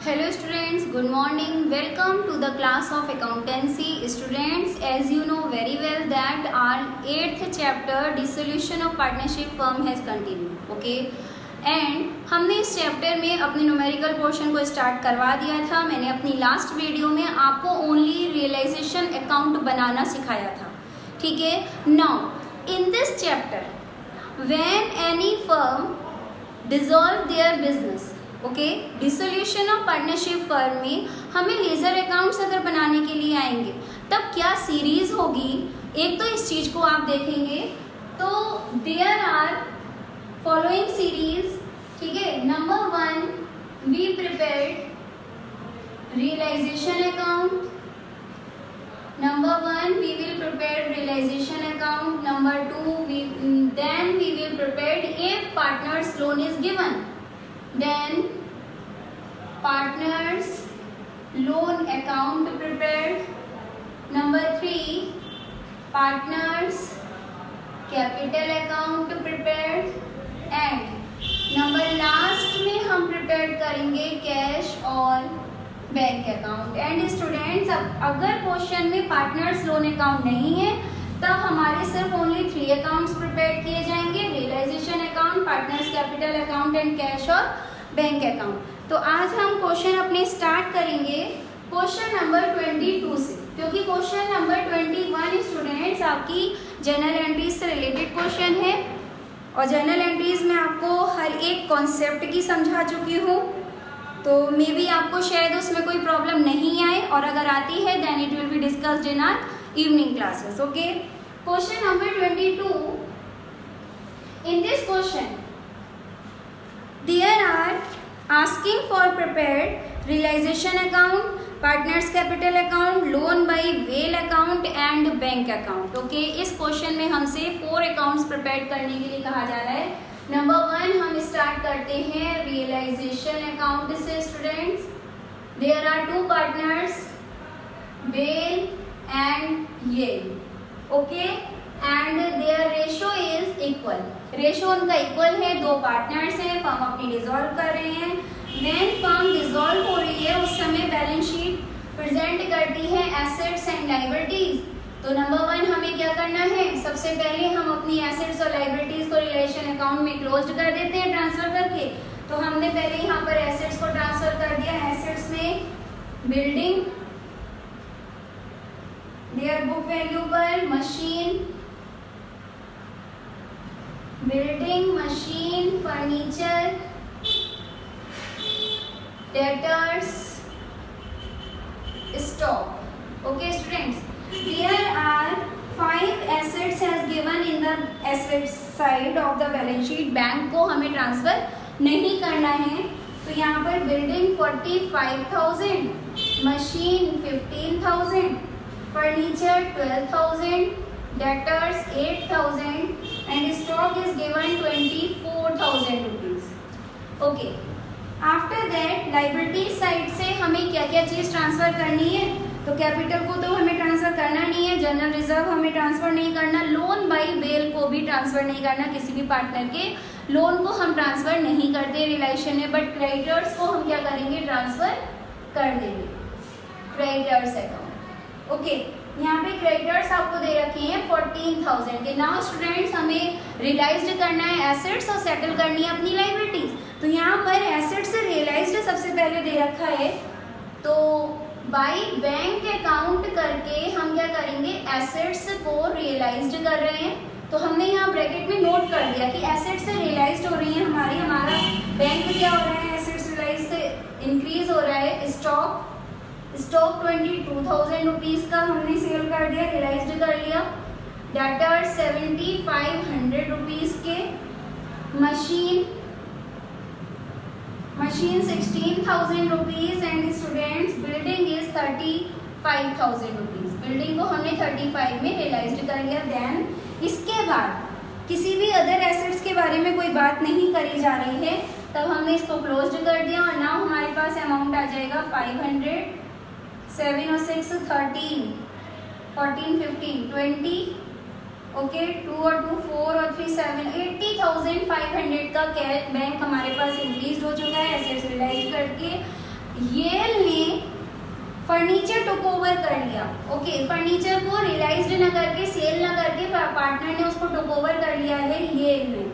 Hello students, good morning. Welcome to the class of accountancy. Students, as you know very well that our 8th chapter dissolution of partnership firm has continued. Okay. And हमने इस chapter में अपने numerical portion को start करवा दिया था. मैंने अपनी लास्ट वीडियो में आपको ओनली रियलाइजेशन अकाउंट बनाना सिखाया था. ठीक है. Now in this chapter when any firm dissolve their business, okay, dissolution of partnership firm में हमें लेजर अकाउंट्स अगर बनाने के लिए आएंगे तब क्या सीरीज होगी. एक तो इस चीज को आप देखेंगे तो देयर आर फॉलोइंग सीरीज. ठीक है. Number 1 we prepared realization account. Number 1 we will prepare realization account. Number 2 then we will prepare if partners loan is given, then partners loan account prepared. Number 3 partners capital account prepared. and number last में हम prepare करेंगे cash और bank account. And students, अब अगर question में partners loan account नहीं है तब हमारे सिर्फ ओनली 3 अकाउंट्स प्रिपेयर किए जाएंगे, realization account, partners capital account and cash और बैंक अकाउंट. तो आज हम क्वेश्चन अपने स्टार्ट करेंगे क्वेश्चन नंबर 22 से, क्योंकि क्वेश्चन नंबर 21 स्टूडेंट्स आपकी जर्नल एंट्रीज से रिलेटेड क्वेश्चन है और जर्नल एंट्रीज में आपको हर एक कॉन्सेप्ट की समझा चुकी हूँ. तो मे बी आपको शायद उसमें कोई प्रॉब्लम नहीं आए और अगर आती है then it will be discussed in our evening classes. Okay. Question number 22. In this question there are asking for prepared realization account, partners capital account, loan by Bell account and bank account. Okay. इस question में हमसे 4 accounts prepare करने के लिए कहा जा रहा है. नंबर 1 हम स्टार्ट करते हैं रियलाइजेशन अकाउंट से. Students, there are 2 partners Bell and Yell. Okay. And their ratio is equal. Ratio उनका इक्वल है. 2 पार्टनर्स हैं. फर्म अपनी डिसॉल्व कर रहे हैं. व्हेन फर्म डिसॉल्व हो रही है उस समय बैलेंस शीट प्रेजेंट करती है एसेट्स एंड लायबिलिटीज. तो नंबर 1 हमें क्या करना है, सबसे पहले हम अपनी एसेट्स और लायबिलिटीज को रिलेशन अकाउंट में क्लोज कर देते हैं ट्रांसफर करके. तो हमने पहले यहाँ पर एसेट्स को ट्रांसफर कर दिया. एसेट्स में बिल्डिंग, देयर बुक वैल्यू पर machine, building, machine, furniture, debtors, stock. Okay students, there are 5 assets as given in the asset side of the balance sheet. Bank को हमें ट्रांसफर नहीं करना है. तो यहाँ पर building 45,000, machine 15,000, furniture 12,000, debtors 8,000 and stock is given 24,000 rupees. Okay. After that liability side से हमें क्या क्या चीज ट्रांसफर करनी है. तो कैपिटल को तो हमें ट्रांसफर करना नहीं है, जनरल रिजर्व हमें ट्रांसफर नहीं करना, लोन बाय बेल को भी ट्रांसफर नहीं करना. किसी भी पार्टनर के लोन को हम ट्रांसफर नहीं करते रिलेशन में, बट क्रेडिटर्स को हम क्या करेंगे, ट्रांसफर कर देंगे. Creditors account. ओके. यहाँ पे क्रेडिटर्स आपको दे रखे हैं 14,000 के. नाउ स्टूडेंट्स, हमें रियलाइज्ड करना है एसेट्स और सेटल करनी है अपनी लायबिलिटीज. तो यहाँ पर एसेट्स से रियलाइज्ड सबसे पहले दे रखा है. तो बाय बैंक अकाउंट करके हम क्या करेंगे, एसेट्स को रियलाइज्ड कर रहे हैं. तो हमने यहाँ ब्रैकेट में नोट कर दिया कि एसेट्स से रियलाइज्ड हो रही है हमारी. हमारा बैंक क्या हो रहा है, एसेट्स रियलाइज से इंक्रीज हो रहा है. स्टॉक 22,000 रुपीज का हमने सेल कर दिया, रियलाइज्ड कर लिया. डेटर 7,500 रुपीज के. Machine 16,000 rupees and students building is 35,000 rupees. Building को हमने 35 में रियलाइज्ड कर लिया. देन इसके बाद किसी भी अदर एसेट्स के बारे में कोई बात नहीं करी जा रही है, तब हमने इसको क्लोज्ड कर दिया. और नाउ हमारे पास अमाउंट आ जाएगा 500, 7 और 6 13, 14 15 20. ओके. 2 और 2 4 और 3 7, 80,500 का कैश बैंक हमारे पास इंक्रीज हो चुका है एसेट्स रियलाइज करके. येल ने फर्नीचर टुक ओवर कर लिया। ओके, फर्नीचर को रियलाइज्ड ना करके, सेल ना करके पार्टनर ने उसको टुक ओवर कर लिया है येल ने।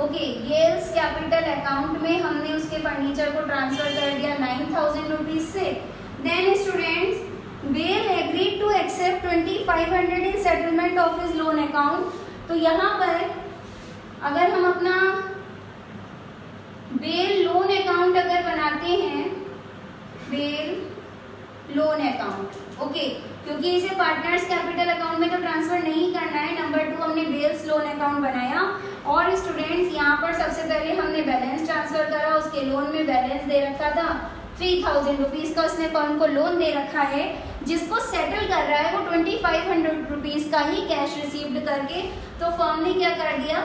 ओके, येल्स कैपिटल अकाउंट में हमने उसके फर्नीचर को ट्रांसफर कर दिया 9,000 रुपीज से। Then students, Bell agreed to accept 2,500 in settlement of his loan account. तो यहाँ पर अगर हम अपना बेल लोन अकाउंट अगर बनाते हैं, बेल लोन अकाउंट, ओके, क्योंकि इसे पार्टनर्स कैपिटल अकाउंट में तो ट्रांसफर नहीं करना है। नंबर 2 हमने बेल्स लोन अकाउंट बनाया और स्टूडेंट्स यहाँ पर सबसे पहले हमने बैलेंस ट्रांसफर करा। उसके लोन में बैलेंस दे रखा था 3,000 रुपीज का, उसने फर्म को लोन दे रखा है। जिसको सेटल कर रहा है वो 2,500 रुपीज का ही कैश रिसीव्ड करके, तो फर्म ने क्या कर दिया,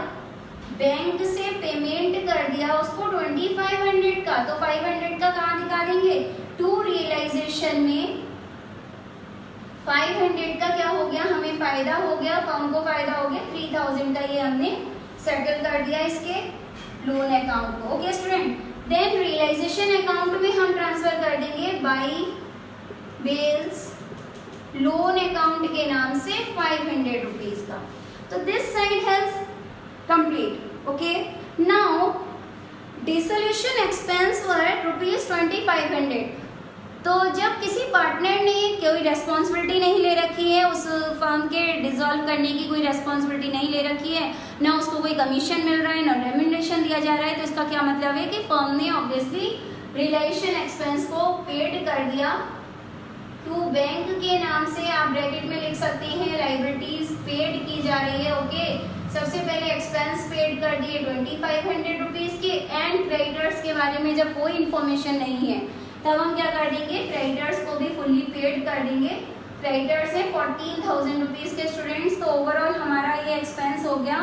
बैंक से पेमेंट कर दिया उसको 2,500 का। तो 500 का कहाँ निकालेंगे, टू रियलाइजेशन में 500 का क्या हो गया, हमें फायदा हो गया, फर्म को फायदा हो गया 3,000 का, ये हमने सेटल कर दिया इसके लोन अकाउंट को। Okay student, then realization account में हम ट्रांसफर कर देंगे बाई बेल्स लोन अकाउंट के नाम से 500 रुपीज का। तो this side has complete. Okay, now dissolution expense were ₹2500। तो जब किसी पार्टनर ने कोई रेस्पॉन्सिबिलिटी नहीं ले रखी है, उस फर्म के डिसॉल्व करने की कोई रेस्पॉन्सिबिलिटी नहीं ले रखी है, ना उसको कोई कमीशन मिल रहा है, ना रेम्यूनरेशन दिया जा रहा है, तो इसका क्या मतलब है कि फर्म ने ऑब्वियसली रियलाइजेशन एक्सपेंस को पेड कर दिया टू बैंक के नाम से। आप ब्रैकेट में लिख सकते हैं लाइबिलिटीज पेड की जा रही है। ओके, सबसे पहले एक्सपेंस पेड कर दिए 2,500 रुपीज के, एंड क्रेडिटर्स के बारे में जब कोई इन्फॉर्मेशन नहीं है तब हम क्या कर देंगे, क्रेडिटर्स को भी फुल्ली पेड कर देंगे। क्रेडिटर्स है 14,000 रुपीज के स्टूडेंट्स, तो ओवरऑल हमारा ये एक्सपेंस हो गया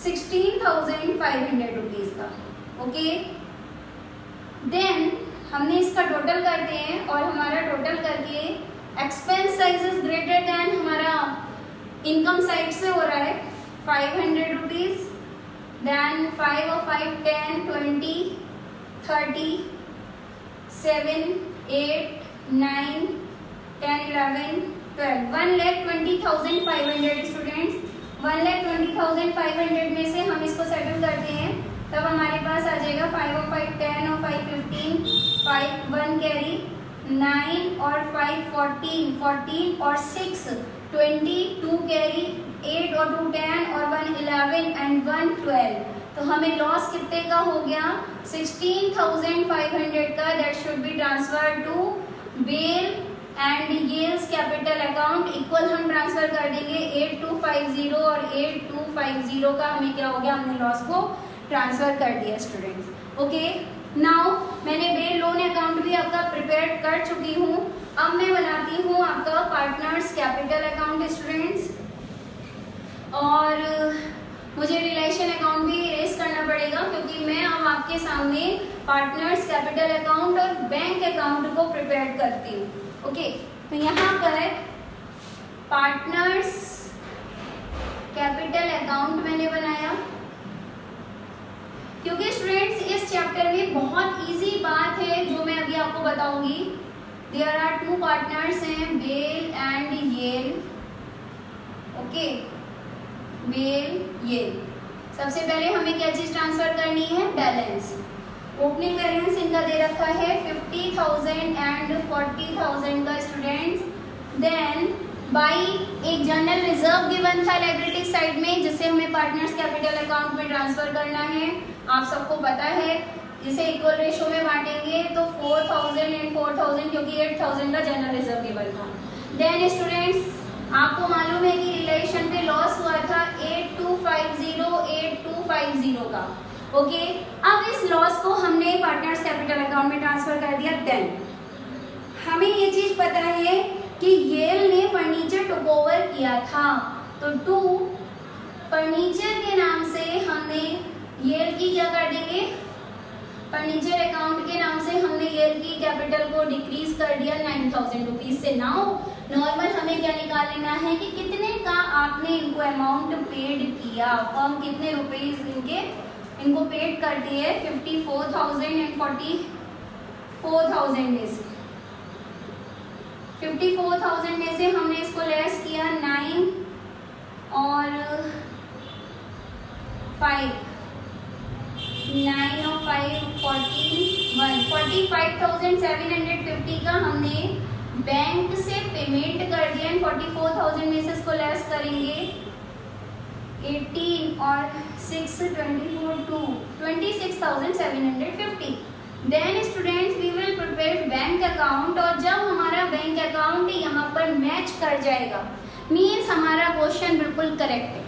16,500 रुपीज का। ओके, देन हमने इसका टोटल करते हैं और हमारा टोटल करके expense size is greater than हमारा इनकम साइड से हो रहा है 500 रुपीज, देन 5 और 5 10 20 30 7 8 9 10 11 12 1,20,500 स्टूडेंट्स। 1,20,500 में से हम इसको सेटल करते हैं, तब हमारे पास आ जाएगा 5 और 5 10 और 5 15 5 1 कैरी 9 और 5 14 14 और 6 20 2 कैरी 8 और 2 10 और 1 11 एंड 1 12। तो हमें लॉस कितने का हो गया, 16,500 का। That should be transfer to Bell and Yell's capital account. Equal हम ट्रांसफर कर देंगे 8250 और 8250 का हमें क्या हो गया, हमने लॉस को ट्रांसफर कर दिया स्टूडेंट्स। ओके, नाउ मैंने बेल लोन अकाउंट भी आपका प्रिपेयर कर चुकी हूँ। अब मैं बनाती हूँ आपका पार्टनर्स कैपिटल अकाउंट स्टूडेंट्स, और मुझे रिलेशन अकाउंट भी इरेज करना पड़ेगा क्योंकि मैं अब आपके सामने पार्टनर्स कैपिटल अकाउंट और बैंक अकाउंट को प्रिपेयर करती हूँ। ओके, तो यहाँ पर पार्टनर्स कैपिटल अकाउंट मैंने बनाया क्योंकि स्टूडेंट्स इस चैप्टर में बहुत इजी बात है जो मैं अभी आपको बताऊंगी। देयर आर 2 पार्टनर्स हैं, Bell and Yell. Okay, Bell Yell. सबसे पहले हमें क्या चीज ट्रांसफर करनी है, बैलेंस। ओपनिंग बैलेंस इनका दे रखा है 50,000 एंड 40,000 का स्टूडेंट्स। देन बाई एक जनरल रिजर्व गिवन था लायबिलिटी साइड में, जिसे हमें पार्टनर्स कैपिटल अकाउंट में ट्रांसफर करना है। आप सबको पता है, इसे इक्वल रेशो में बांटेंगे तो 4,000 एंड 4,000, क्योंकि 8,000 का जनरल रिजर्व गिवन था। देन स्टूडेंट्स, आपको मालूम है कि रिलेशन पे लॉस हुआ था 8250 का। ओके, अब इस लॉस को हमने पार्टनर्स कैपिटल अकाउंट में ट्रांसफर कर दिया। देन हमें ये चीज पता है कि येल ने फर्नीचर टुक ओवर किया था, तो टू फर्नीचर के नाम से हमने येल की क्या कर देंगे, फर्नीचर अकाउंट के नाम से हमने येल की कैपिटल को डिक्रीज कर दिया 9,000 रुपीज से। नाउ नॉर्मल हमें क्या निकाल लेना है कि कितने का आपने इनको अमाउंट पेड किया, फर्म कितने रुपीज इनको पेड करती है, 54,000 एंड 54,000 में से 54,000 में से हमने इसको लेस किया 9 और 5, 9 और 5 41, 45,750 का हमने बैंक से पेमेंट कर दिया। 44,000 में से इसको लेस करेंगे 18 और 6 24 2 26,750। Then students we will prepare bank account, और जब हमारा बैंक अकाउंट यहाँ पर मैच कर जाएगा मीन्स हमारा क्वेश्चन बिल्कुल करेक्ट है।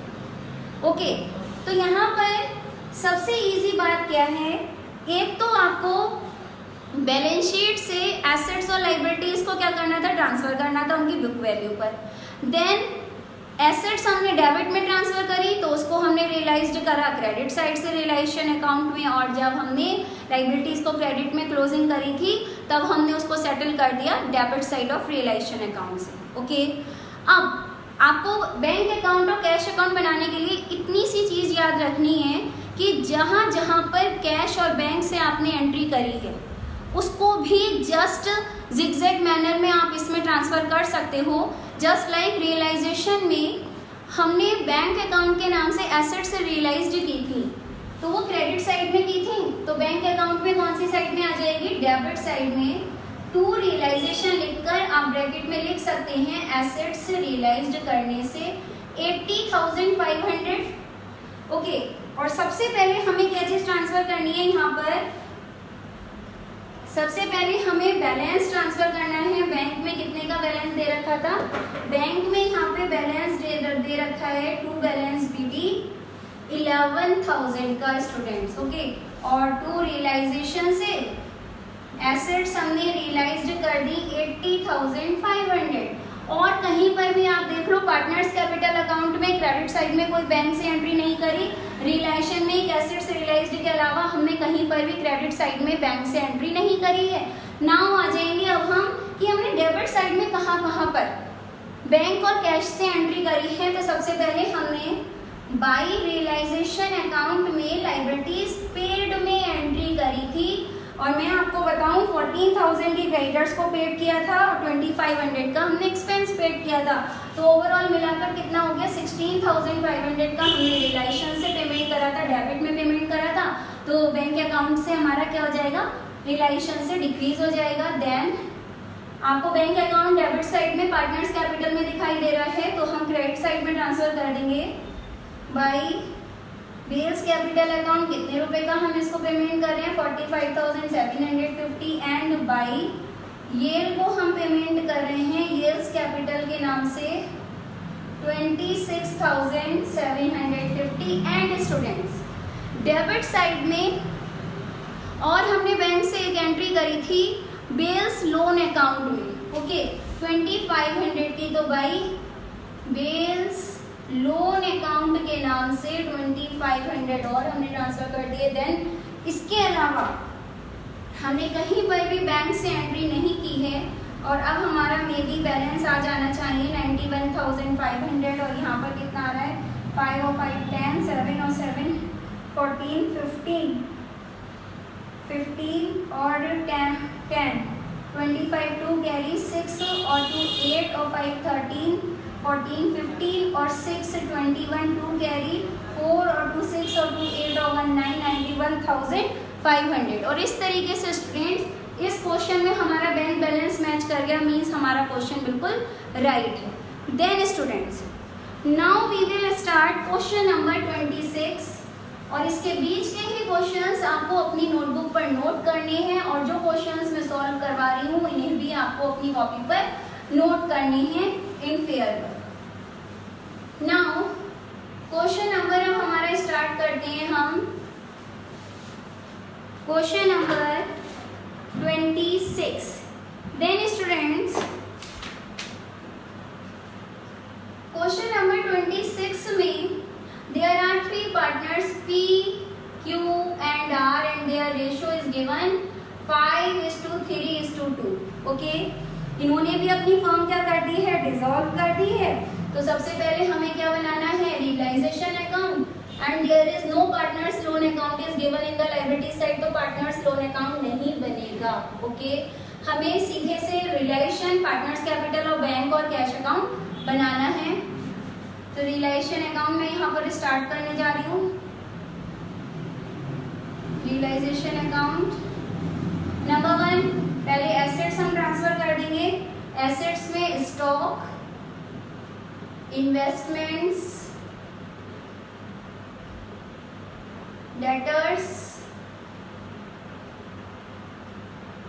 ओके, तो यहाँ पर सबसे इजी बात क्या है, एक तो आपको बैलेंस शीट से एसेट्स और लायबिलिटीज को क्या करना था, ट्रांसफर करना था उनकी बुक वैल्यू पर। देन एसेट्स हमने डेबिट में ट्रांसफर करी तो उसको हमने रियलाइज्ड करा क्रेडिट साइड से रियलाइजेशन अकाउंट में, और जब हमने लायबिलिटीज को क्रेडिट में क्लोजिंग करी थी तब हमने उसको सेटल कर दिया debit side of realization account से। ओके, अब आपको बैंक अकाउंट और कैश अकाउंट बनाने के लिए इतनी सी चीज याद रखनी है कि जहाँ जहाँ पर कैश और बैंक से आपने एंट्री करी है उसको भी जस्ट जिगजैग मैनर में आप इसमें ट्रांसफर कर सकते हो। जस्ट लाइक रियलाइजेशन में हमने बैंक अकाउंट के नाम से एसेट से रियलाइज्ड की थी तो वो क्रेडिट साइड में की थी, तो बैंक अकाउंट में कौन सी साइड में आ जाएगी, डेबिट साइड में। टू रियलाइजेशन लिखकर आप ब्रैकेट में लिख सकते हैं एसेट्स रियलाइज्ड करने से 80,500। ओके, और सबसे पहले हमें क्या चीज ट्रांसफर करनी है, यहाँ पर सबसे पहले हमें बैलेंस ट्रांसफर करना है। बैंक में कितने का बैलेंस दे रखा था, बैंक में यहाँ पे बैलेंस दे रखा है टू बैलेंस बीबी 11,000 का स्टूडेंट्स। ओके, और टू रियलाइजेशन से एसेट्स हमने रियलाइज्ड कर दी 80,500। और कहीं पर भी आप देख लो पार्टनर्स कैपिटल अकाउंट में क्रेडिट साइड में कोई बैंक से एंट्री नहीं करी, रियलाइजेशन में एक एसेट्स रियलाइज्ड के अलावा हमने कहीं पर भी क्रेडिट साइड में बैंक से एंट्री नहीं करी है। नाउ आ जाएंगे अब हम कि हमने डेबिट साइड में कहाँ कहाँ पर बैंक और कैश से एंट्री करी है। तो सबसे पहले हमने बाई रियलाइजेशन अकाउंट में लायबिलिटीज पेड में एंट्री करी थी, और मैं आपको बताऊं 14,000 की क्रेडिटर्स को पेड किया था और 2,500 का हमने एक्सपेंस पेड किया था। तो ओवरऑल मिलाकर कितना हो गया, 16,500 का हमने रियलाइजेशन से पेमेंट करा था, डेबिट में पेमेंट करा था। तो बैंक अकाउंट से हमारा क्या हो जाएगा, रियलाइजेशन से डिक्रीज हो जाएगा। देन आपको बैंक अकाउंट डेबिट साइड में पार्टनर्स कैपिटल में दिखाई दे रहा है तो हम क्रेडिट साइड में ट्रांसफर कर देंगे बाई बेल्स कैपिटल अकाउंट। कितने रुपए का हम इसको पेमेंट कर रहे हैं, 45,750। एंड बाई येल को हम पेमेंट कर रहे हैं येल्स कैपिटल के नाम से 26,750। एंड स्टूडेंट्स डेबिट साइड में और हमने बैंक से एक एंट्री करी थी बेल्स लोन अकाउंट में। ओके, 2,500 की, तो बाई बेल्स लोन अकाउंट के नाम से 2,500 और हमने ट्रांसफर कर दिए। देन इसके अलावा हमने कहीं पर भी बैंक से एंट्री नहीं की है और अब हमारा मे बी बैलेंस आ जाना चाहिए 91,500। और यहाँ पर कितना आ रहा है, 5 और 5 10, 7 और 7 14 15 और 10 25 2 कैरी 6 और 2 8 और 5 13 14 15 और 6 21 2 कैरी 4 और 2 6 और 2 8 और 1 9 91,500। और इस तरीके से स्टूडेंट्स इस क्वेश्चन में हमारा बैंक बैलेंस मैच कर गया, मीन्स हमारा क्वेश्चन बिल्कुल राइट है। Then students now we will start question number 26 और इसके बीच के ही क्वेश्चंस आपको अपनी नोटबुक पर नोट करने हैं और जो क्वेश्चंस मैं सॉल्व करवा रही हूँ इन्हें भी आपको अपनी कॉपी पर नोट करने हैं इन फेयर पर। नाउ क्वेश्चन नंबर अब हमारा स्टार्ट करते हैं हम question number 26। Then students question number 26 में there are three partners P, Q and R and their ratio is given 5:3:2। Okay, इन्होंने भी अपनी फर्म क्या कर दी है, डिसॉल्व कर दी है। तो सबसे पहले हमें क्या बनाना है, realization account. And there is no partners loan account is given in the liability side, तो पार्टनर्स लोन अकाउंट नहीं बनेगा। जाएगा। ओके, हमें सीधे से रिलेशन पार्टनर्स कैपिटल और बैंक और कैश अकाउंट बनाना है। तो रिलेशन अकाउंट में यहाँ पर स्टार्ट करने जा रही हूँ। रियलाइजेशन अकाउंट नंबर 1, पहले एसेट्स हम ट्रांसफर कर देंगे। एसेट्स में स्टॉक, इन्वेस्टमेंट्स, डेटर्स,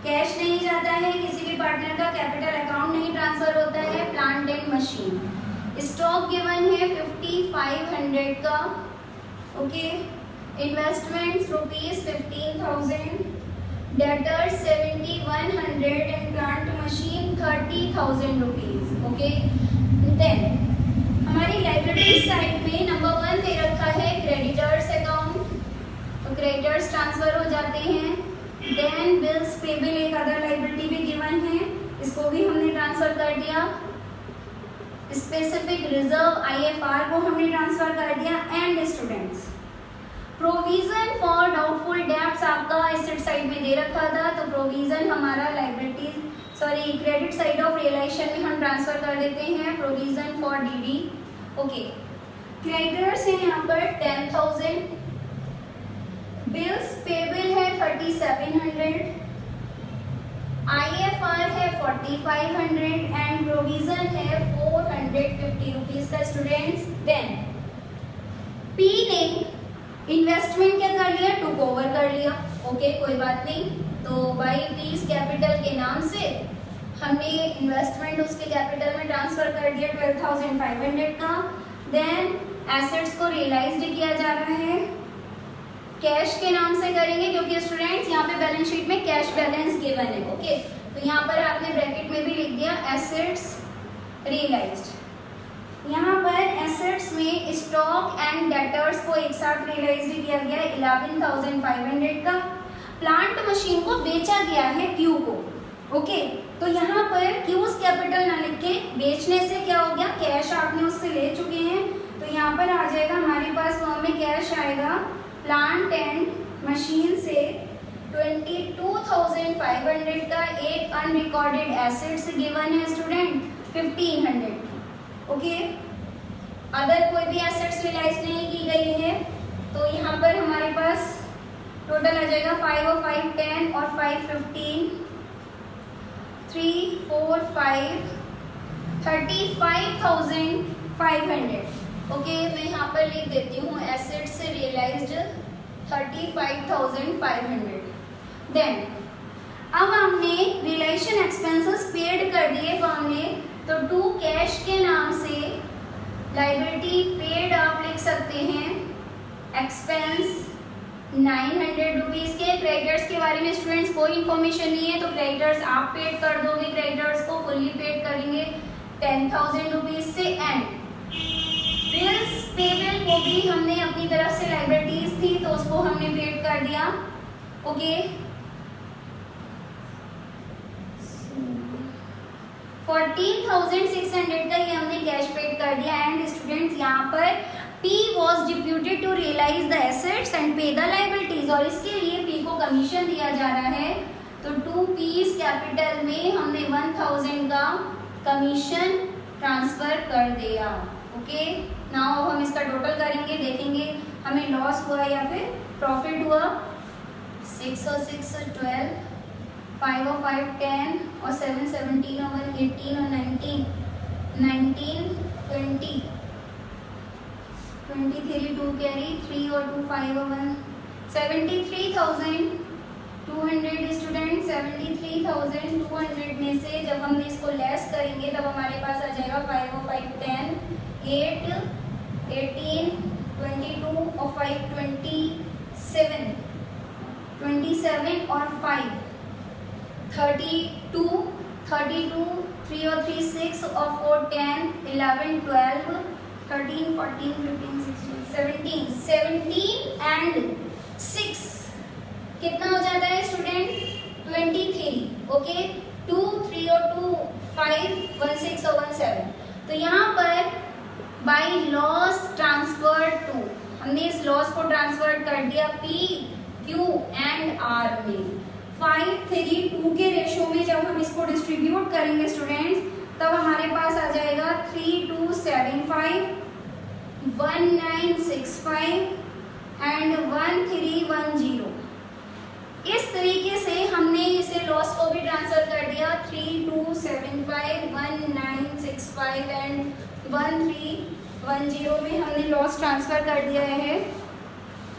कैश नहीं जाता है, किसी भी पार्टनर का कैपिटल अकाउंट नहीं ट्रांसफर होता है। Plant and machine, stock given है 5500 का। ओके, investments ₹15,000, debtors 7100 and plant machine 30,000 rupees. Okay, then हमारी लाइबिलिटीज साइड में नंबर 1 दे रखा है क्रेडिटर्स अकाउंट, तो क्रेडिटर्स ट्रांसफर हो जाते हैं। देन बिल्स पेबल एक अदर लाइबिलिटी भी गिवन है, इसको भी हमने ट्रांसफर कर दिया। स्पेसिफिक रिजर्व IFR को हमने ट्रांसफर कर दिया। And students, provision for doubtful debts आपका एसेट साइड में दे रखा था, तो प्रोविजन हमारा liability credit side of realization में हम ट्रांसफर कर देते हैं। Provision for DD। Okay, creditors है यहाँ पर 10,000, बिल्स पेबल है 3700, IFR है 4500 एंड प्रोविजन है 450 रुपीज का स्टूडेंट्स। देन P ने इन्वेस्टमेंट क्या कर लिया, टुक ओवर कर लिया। ओके, कोई बात नहीं, तो बाई पीस कैपिटल के नाम से हमने इन्वेस्टमेंट उसके कैपिटल में ट्रांसफर कर दिया 12,500 का। देन एसेट्स को रियलाइज्ड किया जा रहा है, कैश के नाम से करेंगे क्योंकि स्टूडेंट्स यहाँ पे बैलेंस शीट में कैश बैलेंस गिवन है। ओके, तो यहाँ पर आपने ब्रैकेट में भी लिख दिया एसेट्स रियलाइज्ड। यहाँ पर एसेट्स में स्टॉक एंड डेटर्स को एक साथ रियलाइज्ड किया गया 11,500 का। प्लांट मशीन को बेचा गया है क्यू को। ओके, तो यहाँ पर क्यूज कैपिटल ना लिख के बेचने से क्या हो गया, कैश आपने उससे ले चुके हैं, तो यहाँ पर आ जाएगा हमारे पास फॉर्म में कैश आएगा। प्लांट एंड मशीन से 22,500 का एक अनरिकॉर्डेड एसेट्स गिवन है स्टूडेंट 1,500। ओके, अदर कोई भी एसेट्स रियलाइज नहीं की गई है, तो यहाँ पर हमारे पास टोटल आ जाएगा 5 और 5 10 और 5 15 3 4 5 35,500। ओके, मैं यहाँ पर लिख देती हूँ एसेट्स से रियलाइज्ड 35,500। देन अब हमने रिलेशन एक्सपेंसेस पेड कर दिए फॉर्म ने, तो टू कैश के नाम से लाइबिलिटी पेड आप लिख सकते हैं एक्सपेंस 900 रुपीज के। क्रेडिटर्स के बारे में स्टूडेंट्स कोई इन्फॉर्मेशन नहीं है, तो क्रेडिटर्स आप पेड कर दोगे, क्रेडिटर्स को फुल्ली पेड करेंगे 10,000 रुपीज से। एंड बिल्स पेबल को भी हमने अपनी तरफ से लाइबिलिटीज थी तो उसको हमने पेड कर दिया। ओके, 14,600 का ये हमने कैश पेड कर दिया। एंड स्टूडेंट्स यहाँ पर P was deputed to realize the assets and pay the liabilities, और इसके लिए P को कमीशन दिया जा रहा है, तो 2P's कैपिटल में हमने 1,000 का कमीशन ट्रांसफर कर दिया। ओके, नाउ हम इसका टोटल करेंगे, देखेंगे हमें लॉस हुआ या फिर प्रॉफिट हुआ। 6 और 6 12, 5 और 5 10 और 7 17 और 1 18 और 19 19 20 23 2 कैरी 3 और 2 5 और 1 73,200 स्टूडेंट। 73,200 में से जब हम इसको लेस करेंगे तब हमारे पास आ जाएगा 5 और 5 10 8 18 22 और 5 27 27 और 5 32 32 3 और 3 6 और 4 10 11 12 13 14 15 16 17 17 एंड 6 कितना हो जाता है स्टूडेंट 23। ओके, 2 3 और 2 5 1 6 और 1 7। तो यहाँ पर बाई लॉस ट्रांसफर टू, हमने इस लॉस को ट्रांसफर कर दिया P Q एंड R में। 5:3:2 के रेशो में जब हम इसको डिस्ट्रीब्यूट करेंगे स्टूडेंट्स, तब हमारे पास आ जाएगा 3275, 1965 एंड 1310। इस तरीके से हमने इसे लॉस को भी ट्रांसफर कर दिया, 3275, 1965 एंड 1310 में हमने लॉस ट्रांसफर कर दिया है।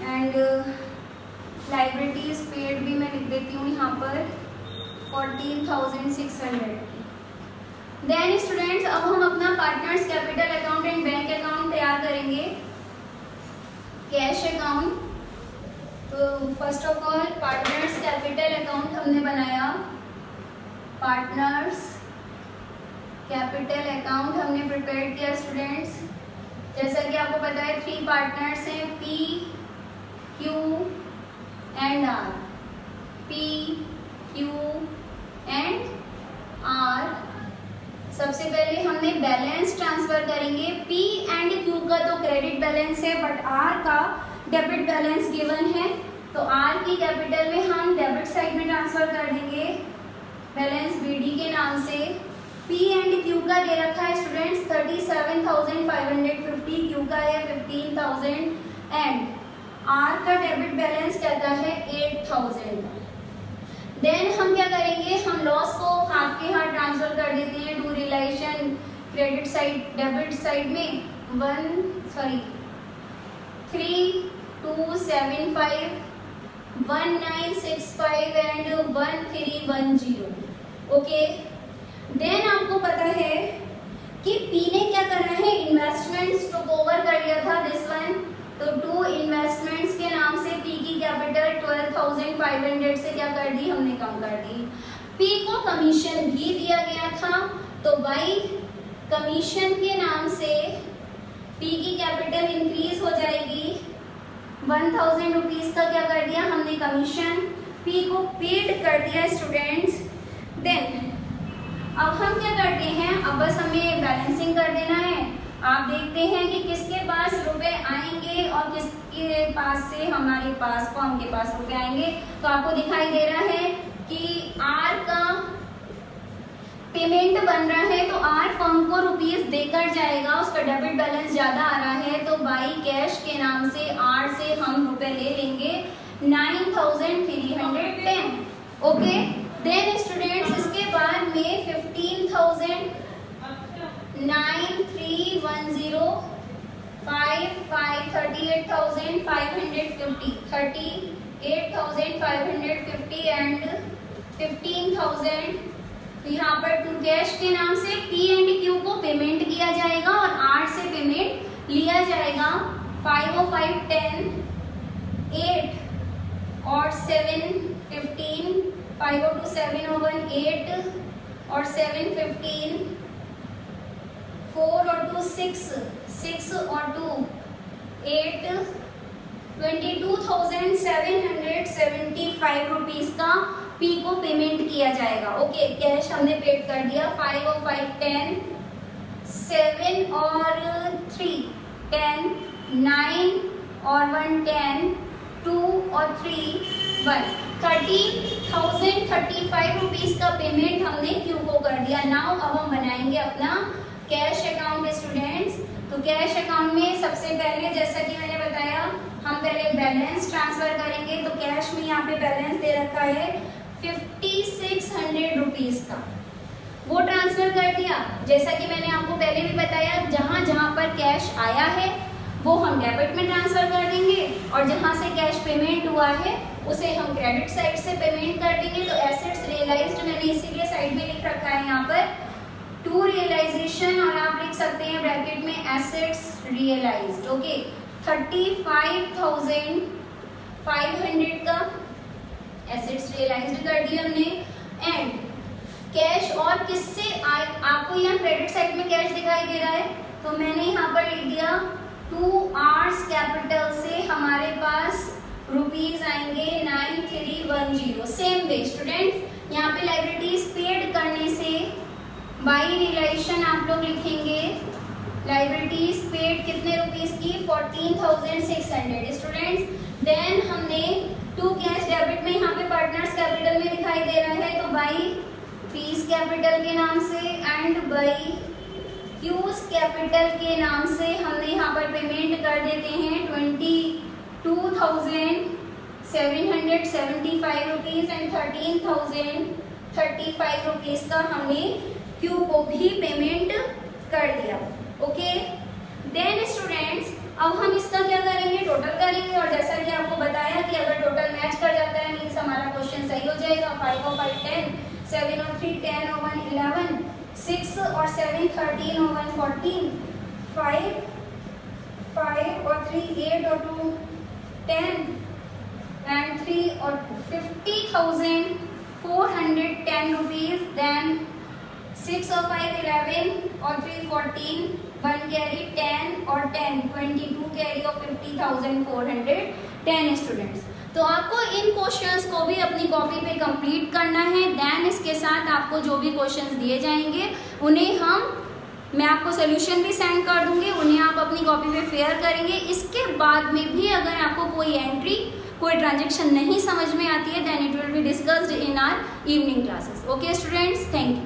एंड लाइबिलिटीज पेड भी मैं लिख देती हूँ यहाँ पर 14,600। देन स्टूडेंट्स अब हम अपना partners capital account and bank account तैयार करेंगे। कैश अकाउंट, तो first of all partners capital account हमने बनाया, पार्टनर्स कैपिटल अकाउंट हमने प्रिपेयर किया स्टूडेंट्स। जैसा कि आपको पता है 3 पार्टनर्स हैं, P, Q and R। P, Q and R। सबसे पहले हमने बैलेंस ट्रांसफर करेंगे। P एंड Q का तो क्रेडिट बैलेंस है, बट R का डेबिट बैलेंस गिवन है, तो R की कैपिटल में हम डेबिट साइड में ट्रांसफर कर देंगे बैलेंस BD के नाम से। P एंड Q का दे रखा है स्टूडेंट्स 37,550, Q का है 15,000 एंड R का डेबिट बैलेंस कहता है 8,000। देन हम क्या करेंगे, हम लॉस को हाथ के हाथ ट्रांसफर कर देते हैं to realization credit side debit side में 3275, 1965 एंड 1310। ओके, देन आपको पता है कि P ने क्या करा है, इन्वेस्टमेंट्स टुक ओवर कर लिया था दिस वन, तो 2 इन्वेस्टमेंट्स के नाम से P की कैपिटल 12,500 से क्या कर दी, हमने कम कर दी। P को कमीशन भी दिया गया था, तो बाई कमीशन के नाम से P की कैपिटल इंक्रीज हो जाएगी। 1,000 रुपीज का क्या कर दिया हमने कमीशन, P को पेड कर दिया स्टूडेंट्स। देन अब हम क्या करते हैं, अब बस हमें बैलेंसिंग कर देना है। आप देखते हैं कि किसके पास रुपए आएंगे और किसके पास से हमारे पास फर्म के पास रुपए आएंगे। तो आपको दिखाई दे रहा है कि R का पेमेंट बन रहा है, तो R फर्म को रुपीस देकर जाएगा, उसका डेबिट बैलेंस ज्यादा आ रहा है, तो बाई कैश के नाम से R से हम रुपए ले लेंगे 9,310। ओके, देन स्टूडेंट्स इसके बाद में 15,000, 9,310, 38,550, 38,550 एंड 15,000। तो यहाँ पर टू कैश के नाम से P एंड Q को पेमेंट किया जाएगा और R से पेमेंट लिया जाएगा। 5 और 5 10, 8 और 7 15, 5 और 2 7 और 1 8 और 7 15, 4 और 2 6, 6 और 2 8, 22,775 रुपीज का P को पेमेंट किया जाएगा। ओके, कैश हमने पेड कर दिया। 5 और 5 10, 7 और 3 10, 9 और 1 10, 2 और 3 1, 30,035 रुपीज का पेमेंट हमने Q को कर दिया। नाउ अब हम बनाएंगे अपना कैश अकाउंट स्टूडेंट्स। तो कैश अकाउंट में सबसे पहले जैसा कि मैंने बताया, हम पहले बैलेंस ट्रांसफर करेंगे। तो कैश में यहाँ पे बैलेंस दे रखा है 5,600 रुपीज का, वो ट्रांसफर कर दिया। जैसा कि मैंने आपको पहले भी बताया, जहां जहां पर कैश आया है वो हम डेबिट में ट्रांसफर कर देंगे, और जहां से कैश पेमेंट हुआ है उसे हम क्रेडिट साइड से पेमेंट कर देंगे। तो एसेट्स रियलाइज्ड मैंने इसीलिए साइड में लिख रखा है यहाँ पर टू रियलाइजेशन, और आप लिख सकते हैं ब्रैकेट में एसेट्स रियलाइज्ड। ओके, 35,500 का एसेट्स रियलाइज्ड कर दिया हमने। एंड कैश और किससे आपको यहाँ क्रेडिट साइड में कैश दिखाई दे रहा है, तो मैंने यहाँ पर लिख दिया 2 R's कैपिटल से हमारे पास रुपीज आएंगे 9,310। सेम वे स्टूडेंट्स, यहाँ पे लाइबिलिटीज पेड करने से बाई रिलेशन आप लोग लिखेंगे लाइबिलिटीज पेड कितने रुपीज की, 14,600 स्टूडेंट्स। देन हमने टू कैश डेबिट में यहाँ पे पार्टनर्स कैपिटल में बाई पीस कैपिटल के नाम से एंड बाई क्यूज कैपिटल के नाम से हमने यहाँ पर पेमेंट कर देते हैं 22,775 रुपीज़ एंड 13,035 रुपीज़ का हमने क्यू को भी पेमेंट कर दिया। ओके, देन स्टूडेंट्स अब हम इसका क्या करेंगे, टोटल करेंगे। और जैसा कि आपको बताया कि अगर टोटल मैच कर जाता है मीन्स हमारा क्वेश्चन सही हो जाएगा। 5 और 5 10, 7 और 3 10 और 1 11, 6 और 7 13 और 1 14, 5 और 3 8 और 2 10 and 3 और 50,410 रुपीज़। देन 6 और 5 11 और 3 14, 1 कैरी 10 और 10 22 कैरी और 50,410 स्टूडेंट्स। तो आपको इन क्वेश्चंस को भी अपनी कॉपी पे कंप्लीट करना है। देन इसके साथ आपको जो भी क्वेश्चंस दिए जाएंगे उन्हें मैं आपको सोल्यूशन भी सेंड कर दूंगी, उन्हें आप अपनी कॉपी पे फेयर करेंगे। इसके बाद में भी अगर आपको कोई एंट्री कोई ट्रांजेक्शन नहीं समझ में आती है then it will be discussed in our evening classes. Okay students, thank you.